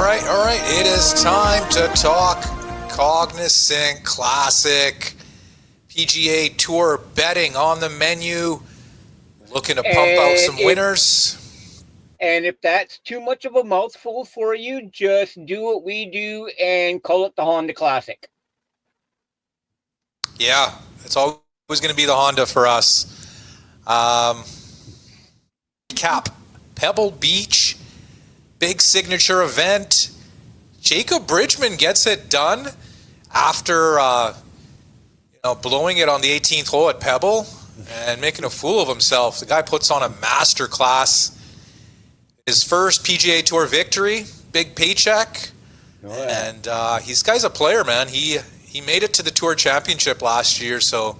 All right. It is time to talk Cognizant Classic. PGA Tour betting on the menu. Looking to pump out some winners. And if that's too much of a mouthful for you, just do what we do and call it the Honda Classic. Yeah, it's always going to be the Honda for us. Cap, Pebble Beach, big signature event. Jacob Bridgman gets it done after blowing it on the 18th hole at Pebble and making a fool of himself. The guy puts on a master class. His first PGA Tour victory, big paycheck. Oh, yeah. And he's guy's a player, man. He made it to the Tour Championship last year, so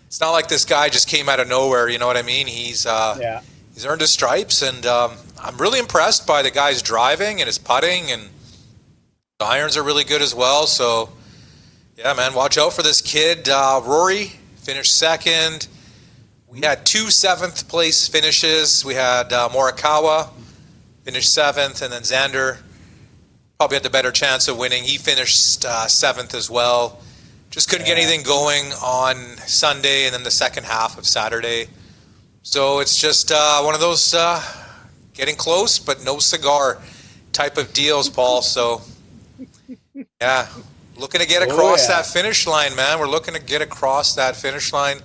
it's not like this guy just came out of nowhere, you know what I mean? He's earned his stripes, and I'm really impressed by the guy's driving and his putting, and the irons are really good as well. So, yeah, man, watch out for this kid. Rory finished second. We had two 7th place finishes. We had Morikawa finished 7th, and then Xander probably had the better chance of winning. He finished 7th as well. Just couldn't get anything going on Sunday and then the second half of Saturday. So it's just one of those getting close but no cigar type of deals, Paul. So, yeah, looking to get across that finish line, man. We're looking to get across that finish line.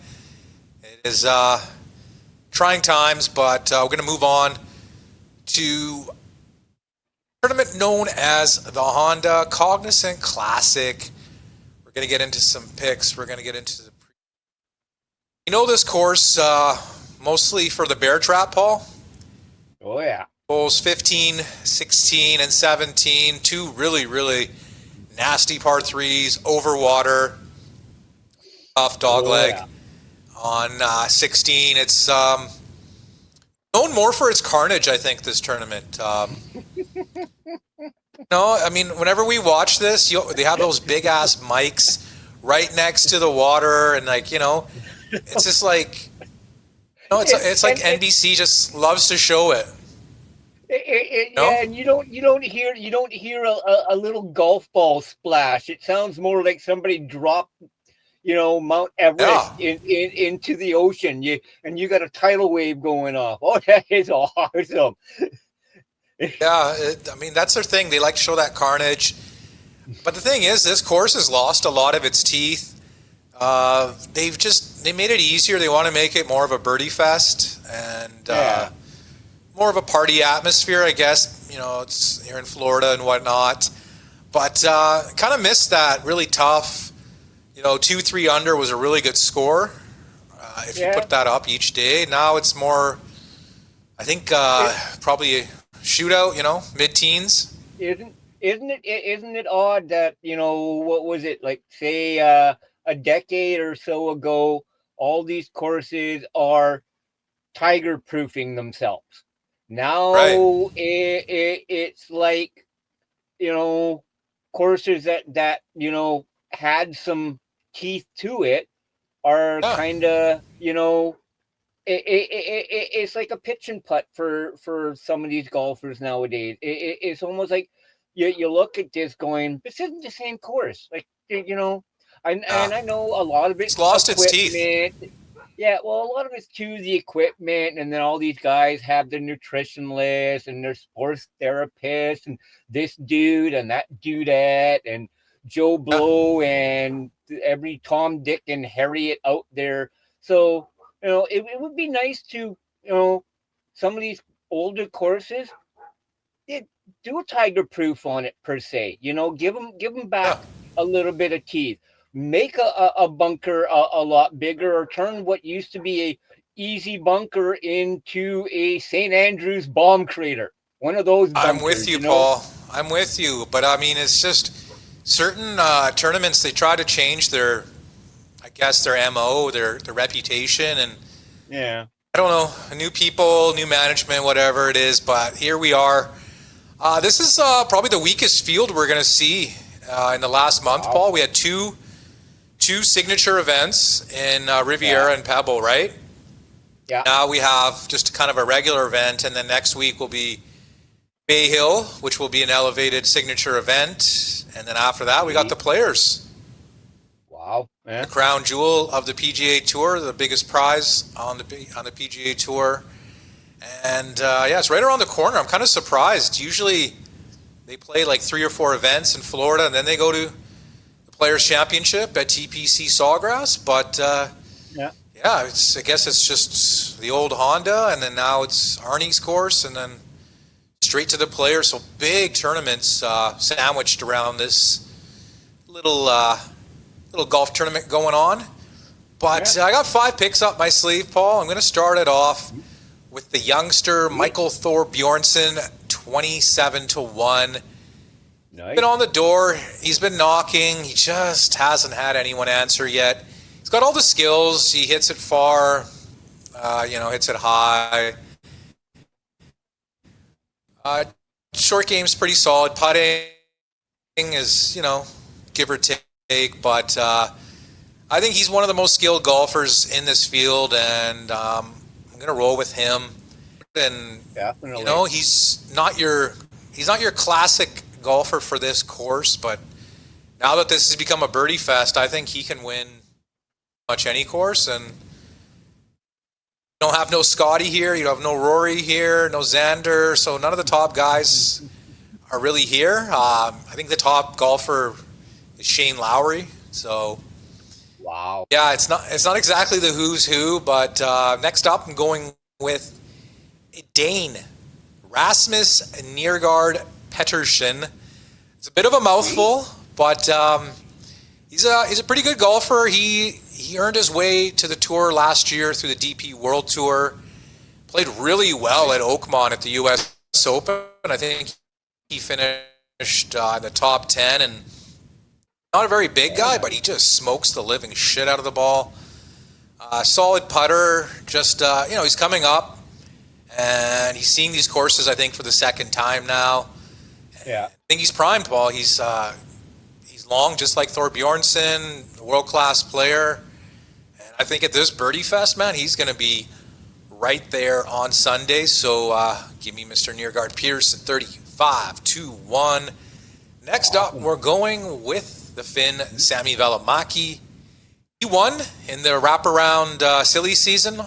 It is trying times, but we're going to move on to a tournament known as the Honda Cognizant Classic. We're going to get into some picks. We're going to get into this course mostly for the bear trap, Paul. Oh, yeah. Holes 15, 16, and 17. Two really, really nasty par threes over water. Tough dog leg. Yeah. On 16, it's known more for its carnage, I think, this tournament. I mean, whenever we watch this, they have those big-ass mics right next to the water, and, it's just like, it's like NBC just loves to show it. Yeah, and you don't hear a little golf ball splash. It sounds more like somebody dropped Mount Everest into the ocean. You got a tidal wave going off. Oh, that is awesome. Yeah, that's their thing. They like to show that carnage. But the thing is, this course has lost a lot of its teeth. They made it easier. They want to make it more of a birdie fest and more of a party atmosphere, I guess. It's here in Florida and whatnot. But kind of missed that really tough. 2-3 under was a really good score if you put that up each day. Now it's more, I think, probably a shootout, mid-teens. Isn't it odd that, what was it, like, say, a decade or so ago, all these courses are tiger-proofing themselves. Now it's like, courses that had some teeth to it are kind of, it's like a pitch and putt for some of these golfers nowadays. It's almost like you look at this going, this isn't the same course. Like, and I know a lot of it's lost its teeth. Yeah, well, a lot of it's to the equipment, and then all these guys have their nutritionalists and their sports therapists and this dude and that dudette and Joe Blow and every Tom, Dick, and Harriet out there. So, it would be nice to, some of these older courses, do a tiger proof on it per se. Give them back a little bit of teeth. Make a bunker a lot bigger, or turn what used to be a easy bunker into a St. Andrews bomb crater. One of those bunkers. I'm with you, Paul. I'm with you. But, it's just certain tournaments, they try to change their MO, their reputation. And I don't know, new people, new management, whatever it is. But here we are. This is probably the weakest field we're going to see in the last month, Paul. We had two signature events in Riviera and Pebble, right? Yeah. Now we have just kind of a regular event, and then next week will be Bay Hill, which will be an elevated signature event. And then after that, we got the Players. Wow. Yeah. The crown jewel of the PGA Tour, the biggest prize on the PGA Tour. And yeah, it's right around the corner. I'm kind of surprised. Usually they play like 3 or 4 events in Florida, and then they go to the Players Championship at TPC Sawgrass. But yeah, I guess it's just the old Honda, and then now it's Arnie's course, and then straight to the Players. So big tournaments sandwiched around this little golf tournament going on. But I got 5 picks up my sleeve, Paul. I'm going to start it off with the youngster Michael Thorbjornsen, 27-1. Nice. Been on the door. He's been knocking. He just hasn't had anyone answer yet. He's got all the skills. He hits it far, hits it high. Short game's pretty solid. Putting is, give or take. But I think he's one of the most skilled golfers in this field, and I'm going to roll with him. And definitely, he's not your classic golfer for this course, but now that this has become a birdie fest, I think he can win much any course. And you don't have no Scotty here, you have no Rory here, no Xander, so none of the top guys are really here. I think the top golfer is Shane Lowry. So wow, yeah, it's not exactly the who's who, but next up I'm going with Dane Rasmus Niergaard Pettersson. It's a bit of a mouthful, but he's a pretty good golfer. He earned his way to the tour last year through the DP World Tour. Played really well at Oakmont at the U.S. Open. I think he finished in the top 10, and not a very big guy, but he just smokes the living shit out of the ball. Solid putter. Just he's coming up, and he's seeing these courses, I think, for the second time now. Yeah, I think he's primed, Paul. He's long, just like Thorbjornsen, a world-class player. And I think at this birdie fest, man, he's going to be right there on Sunday. So give me Mr. Niergaard Peterson, 35-1. Next up, we're going with the Finn Sami Välimäki. He won in the wraparound silly season,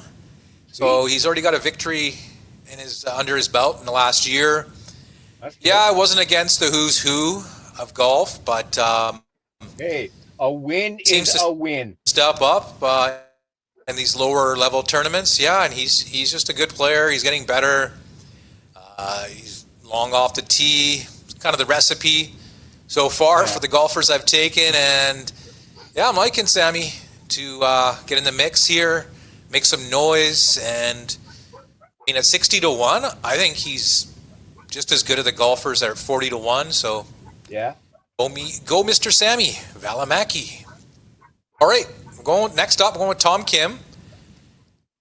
so he's already got a victory under his belt in the last year. Yeah, I wasn't against the who's who of golf, but hey, a win is a win. Step up in these lower level tournaments, yeah, and he's just a good player. He's getting better. He's long off the tee, kind of the recipe so far for the golfers I've taken, and yeah, I'm liking Sammy to get in the mix here, make some noise, and at 60-1, I think he's just as good as the golfers that are 40-1. So yeah, go Mr. Sami Välimäki. All right, next up. We're going with Tom Kim.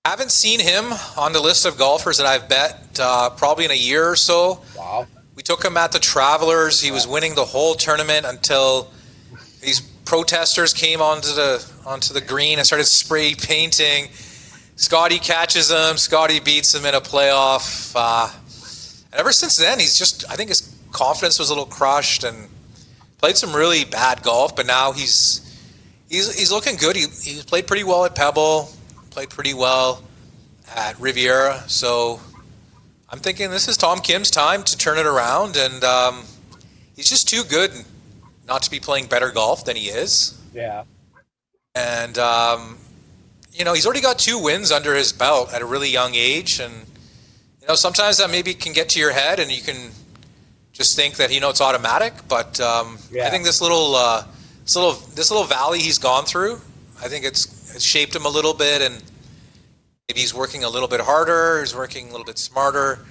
Haven't seen him on the list of golfers that I've bet probably in a year or so. Wow. We took him at the Travelers. He was winning the whole tournament until these protesters came onto the green and started spray painting. Scotty catches him. Scotty beats him in a playoff. And ever since then, I think his confidence was a little crushed and played some really bad golf, but now he's looking good. He played pretty well at Pebble, played pretty well at Riviera. So I'm thinking this is Tom Kim's time to turn it around, and he's just too good not to be playing better golf than he is. Yeah. And, he's already got 2 wins under his belt at a really young age, and sometimes that maybe can get to your head, and you can just think that it's automatic. But I think this little valley he's gone through, I think it's shaped him a little bit, and maybe he's working a little bit harder. He's working a little bit smarter.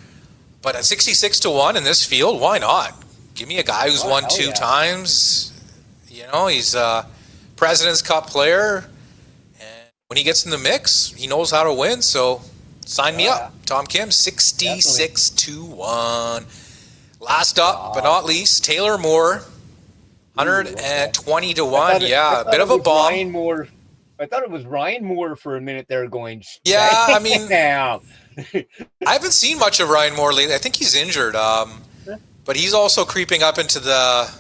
But at 66-1 in this field, why not? Give me a guy who's won 2 times. He's a President's Cup player, and when he gets in the mix, he knows how to win. So sign me up. Tom Kim, 66-1. Last up, but not least, Taylor Moore, 120-1. Yeah, a bit of a bomb. Ryan Moore. I thought it was Ryan Moore for a minute there going. Yeah, I mean, now. I haven't seen much of Ryan Moore lately. I think he's injured. but he's also creeping up into the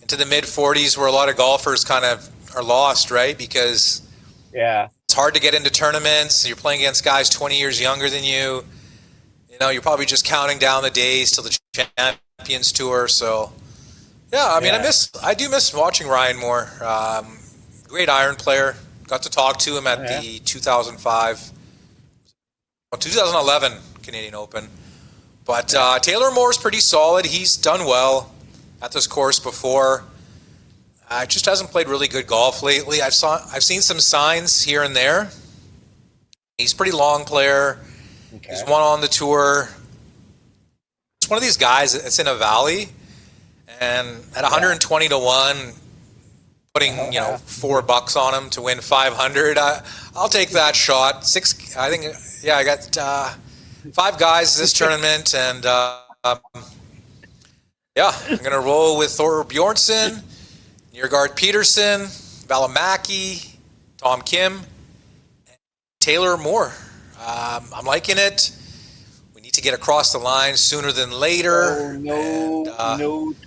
mid 40s, where a lot of golfers kind of are lost, right? Because it's hard to get into tournaments. You're playing against guys 20 years younger than you. You know, you're probably just counting down the days till the Champions Tour. So, yeah, I mean, I do miss watching Ryan Moore. Great iron player. Got to talk to him at the 2011 Canadian Open. But Taylor Moore's pretty solid. He's done well at this course before. Just hasn't played really good golf lately. I've seen some signs here and there. He's a pretty long player. Okay. He's won on the tour. It's one of these guys that's in a valley, and at 120 to 1, putting $4 on him to win 500. I'll take that shot. I got 5 guys this tournament, and I'm gonna roll with Thor Bjornsson, Nørgaard Peterson, Valimaki, Tom Kim, and Taylor Moore. I'm liking it. We need to get across the line sooner than later. No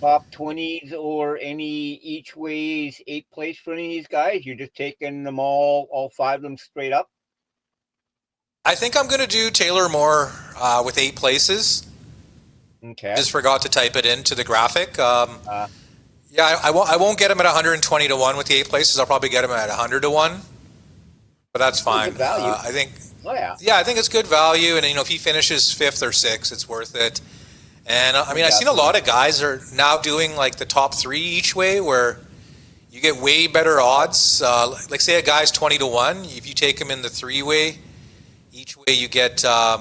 top 20s or any each ways 8th place for any of these guys. You're just taking them all 5 of them straight up. I think I'm going to do Taylor Moore with 8 places. Okay. Just forgot to type it into the graphic. I won't get him at 120 to 1 with the 8 places. I'll probably get him at 100 to 1. But that's fine. Good value. I think. Oh yeah. Yeah, I think it's good value, and if he finishes 5th or 6th, it's worth it. And I mean, I've seen a lot of guys are now doing like the top 3 each way, where you get way better odds. Like say a guy's 20 to 1, if you take him in the 3-way, each way you get like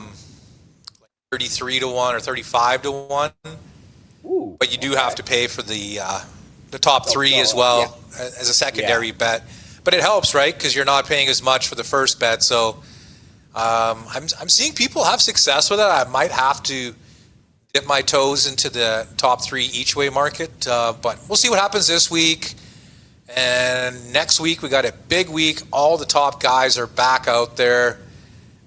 33 to 1 or 35 to 1. Ooh, but you do have to pay for the top 3 as well as a secondary bet. But it helps, right? Because you're not paying as much for the first bet. So I'm seeing people have success with it. I might have to dip my toes into the top 3 each way market. But we'll see what happens this week. And next week we got a big week. All the top guys are back out there.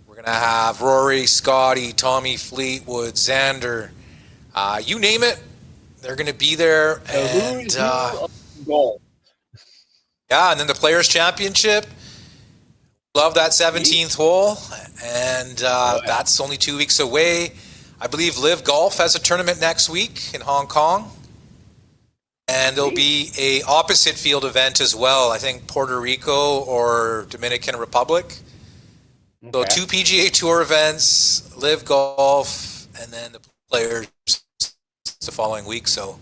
We're going to have Rory, Scotty, Tommy Fleetwood, Xander. You name it, they're going to be there. And and then the Players' Championship. Love that 17th hole, and that's only 2 weeks away. I believe Live Golf has a tournament next week in Hong Kong, and there'll be a opposite field event as well. I think Puerto Rico or Dominican Republic. So 2 PGA Tour events, Live Golf, and then the Players the following week. So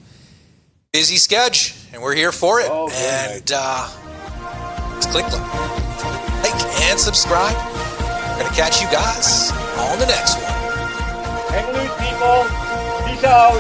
busy schedule, and we're here for it. Let's click like and subscribe. We're gonna catch you guys on the next one. Hang loose, people. Peace out.